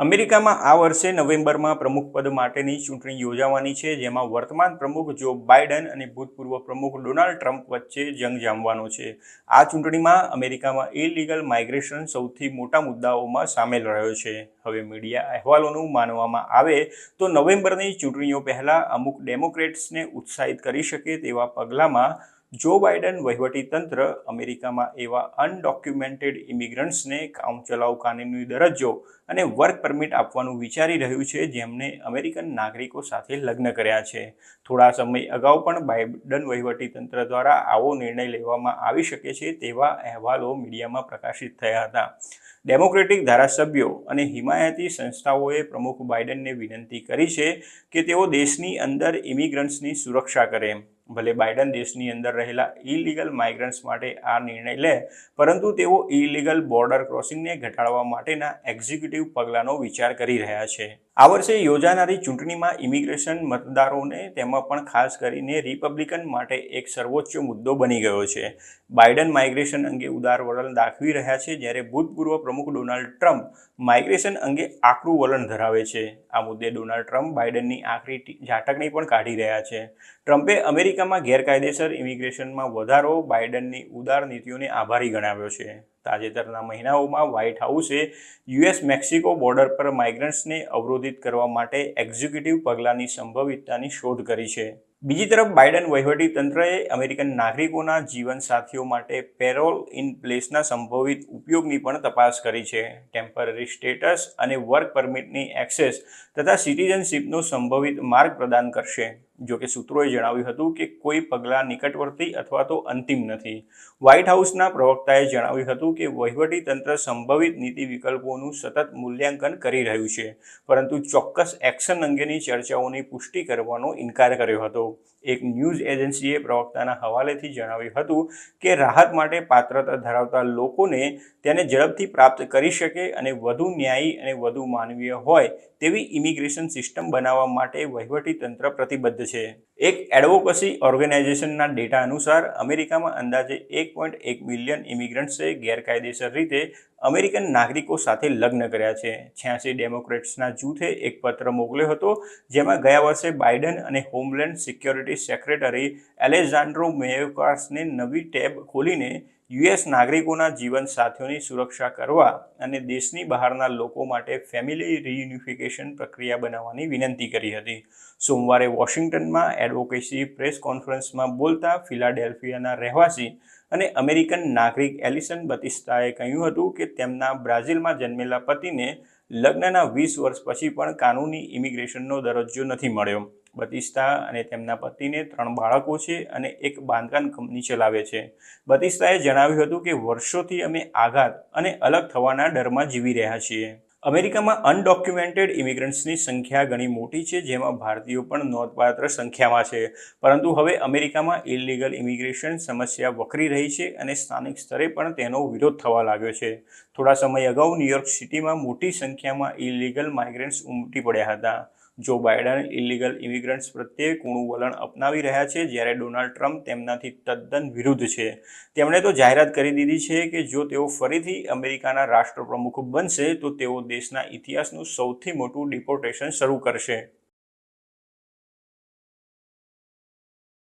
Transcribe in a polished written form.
અમેરિકામાં આ વર્ષે નવેમ્બરમાં પ્રમુખ પદ માટેની ચૂંટણી યોજાવાની છે, જેમાં વર્તમાન પ્રમુખ જો બાઇડન અને ભૂતપૂર્વ પ્રમુખ ડોનાલ્ડ ટ્રમ્પ વચ્ચે જંગ જામવાનો છે. આ ચૂંટણીમાં અમેરિકામાં ઇલીગલ માઇગ્રેશન સૌથી મોટા મુદ્દાઓમાં સામેલ રહ્યો છે. હવે મીડિયા અહેવાલોનું માનવામાં આવે તો નવેમ્બરની ચૂંટણીઓ પહેલા અમુક ડેમોક્રેટ્સને ઉત્સાહિત કરી શકે તેવા પગલામાં જો બાઇડન વહીવટીતંત્ર અમેરિકામાં એવા અનડોક્યુમેન્ટેડ ઇમિગ્રન્ટ્સને કામચલાઉ કાનૂની દરજ્જો અને વર્ક પરમિટ આપવાનું વિચારી રહ્યું છે, જેમને અમેરિકન નાગરિકો સાથે લગ્ન કર્યા છે. થોડા સમય અગાઉ પણ બાઇડન વહીવટીતંત્ર દ્વારા આવો નિર્ણય લેવામાં આવી શકે છે તેવા અહેવાલો મીડિયામાં પ્રકાશિત થયા હતા. ડેમોક્રેટિક ધારાસભ્યો અને હિમાયતી સંસ્થાઓએ પ્રમુખ બાઇડનને વિનંતી કરી છે કે તેઓ દેશની અંદર ઇમિગ્રન્ટ્સની સુરક્ષા કરે. ભલે બાઇડન દેશની અંદર રહેલા ઇલીગલ માઇગ્રન્ટ્સ માટે આ નિર્ણય લે, પરંતુ તેઓ ઇલીગલ બોર્ડર ક્રોસિંગને ઘટાડવા માટેના એક્ઝિક્યુટિવ પગલાંનો વિચાર કરી રહ્યા છે. આ વર્ષે યોજાનારી ચૂંટણીમાં ઇમિગ્રેશન મતદારોને, તેમાં પણ ખાસ કરીને રિપબ્લિકન માટે એક સર્વોચ્ચ મુદ્દો બની ગયો છે. બાઇડન માઇગ્રેશન અંગે ઉદાર વલણ દાખવી રહ્યા છે, જ્યારે ભૂતપૂર્વ પ્રમુખ ડોનાલ્ડ ટ્રમ્પ માઇગ્રેશન અંગે આકરું વલણ ધરાવે છે. આ મુદ્દે ડોનાલ્ડ ટ્રમ્પ બાઇડનની આકરી ઝાટકણી પણ કાઢી રહ્યા છે. ટ્રમ્પે અમેરિકામાં ગેરકાયદેસર ઇમિગ્રેશનમાં વધારો બાઇડનની ઉદાર નીતિઓને આભારી ગણાવ્યો છે. તાજેતરના મહિનાઓમાં વ્હાઇટ હાઉસે યુએસ-મેક્સિકો બોર્ડર પર માઇગ્રન્ટ્સને અવરોધિત કરવા માટે એક્ઝિક્યુટિવ પગલાંની સંભવિતતાની શોધ કરી છે. બીજી તરફ બાઇડન વહીવટીતંત્રએ અમેરિકન નાગરિકોના જીવનસાથીઓ માટે પેરોલ ઇન પ્લેસના સંભવિત ઉપયોગની પણ તપાસ કરી છે. ટેમ્પરરી સ્ટેટસ અને વર્ક પરમિટની એક્સેસ તથા સિટીઝનશીપનો સંભવિત માર્ગ પ્રદાન કરશે. જોકે સૂત્રોએ જણાવ્યું હતું કે કોઈ પગલાં નિકટવર્તી અથવા તો અંતિમ નથી. વ્હાઇટ હાઉસના પ્રવક્તાએ જણાવ્યું હતું કે વહીવટીતંત્ર સંભવિત નીતિ વિકલ્પોનું સતત મૂલ્યાંકન કરી રહ્યું છે, પરંતુ ચોક્કસ એક્શન અંગેની ચર્ચાઓની પુષ્ટિ કરવાનો ઇનકાર કર્યો હતો. એક ન્યૂઝ એજન્સીએ પ્રવક્તાના હવાલેથી જણાવ્યું હતું કે રાહત માટે પાત્રતા ધરાવતા લોકોને તેને ઝડપથી પ્રાપ્ત કરી શકે અને વધુ ન્યાયી અને વધુ માનવીય હોય તેવી ઇમિગ્રેશન સિસ્ટમ બનાવવા માટે વહીવટીતંત્ર પ્રતિબદ્ધ છે. એક એડવોકસી ઓર્ગેનાઇઝેશનના ડેટા અનુસાર અમેરિકામાં અંદાજે 1.1 મિલિયન ઇમિગ્રન્ટ્સે ગેરકાયદેસર રીતે અમેરિકન નાગરિકો સાથે લગ્ન કર્યા છે. 86 ડેમોક્રેટ્સના જૂથે એક પત્ર મોકલ્યો હતો, જેમાં ગયા વર્ષે બાઇડન અને હોમલેન્ડ સિક્યોરિટી સેક્રેટરી એલેજાન્ડ્રો મેયોર્કાસને નવી ટેબ ખોલીને યુએસ નાગરિકોના જીવનસાથીઓની સુરક્ષા કરવા અને દેશની બહારના લોકો માટે ફેમિલી રિયુનિફિકેશન પ્રક્રિયા બનાવવાની વિનંતી કરી હતી. સોમવારે વોશિંગ્ટનમાં એડવોકેસી પ્રેસ કોન્ફરન્સમાં બોલતા ફિલાડેલ્ફિયાના રહેવાસી અને અમેરિકન નાગરિક એલિસન બતિસ્તાએ કહ્યું હતું કે તેમના બ્રાઝિલમાં જન્મેલા પતિને લગ્નના 20 વર્ષ પછી પણ કાનૂની ઇમિગ્રેશનનો દરજ્જો નથી મળ્યો. બતિસ્તા અને તેમના પતિને 3 બાળકો છે અને એક બાંધકામ કંપની ચલાવે છે. બતિસ્તાએ જણાવ્યું હતું કે વર્ષોથી અમે આઘાત અને અલગ થવાના ડરમાં જીવી રહ્યા છીએ. અમેરિકામાં અનડોક્યુમેન્ટેડ ઇમિગ્રન્ટ્સની સંખ્યા ઘણી મોટી છે, જેમાં ભારતીયો પણ નોંધપાત્ર સંખ્યામાં છે. પરંતુ હવે અમેરિકામાં ઇલીગલ ઇમિગ્રેશન સમસ્યા વકરી રહી છે અને સ્થાનિક સ્તરે પણ તેનો વિરોધ થવા લાગ્યો છે. થોડા સમય અગાઉ ન્યૂયોર્ક સિટીમાં મોટી સંખ્યામાં ઇલીગલ માઇગ્રન્ટ્સ ઉમટી પડ્યા હતા. જો બાઇડન ઇલીગલ ઇમિગ્રન્ટ્સ પ્રત્યે કૂણું વલણ અપનાવી રહ્યા છે, જ્યારે ડોનાલ્ડ ટ્રમ્પ તેમનાથી તદ્દન વિરુદ્ધ છે. તેમણે તો જાહેરાત કરી દીધી છે કે જો તેઓ ફરીથી અમેરિકાના રાષ્ટ્રપ્રમુખ બનશે તો તેઓ દેશના ઇતિહાસનું સૌથી મોટું ડિપોર્ટેશન શરૂ કરશે.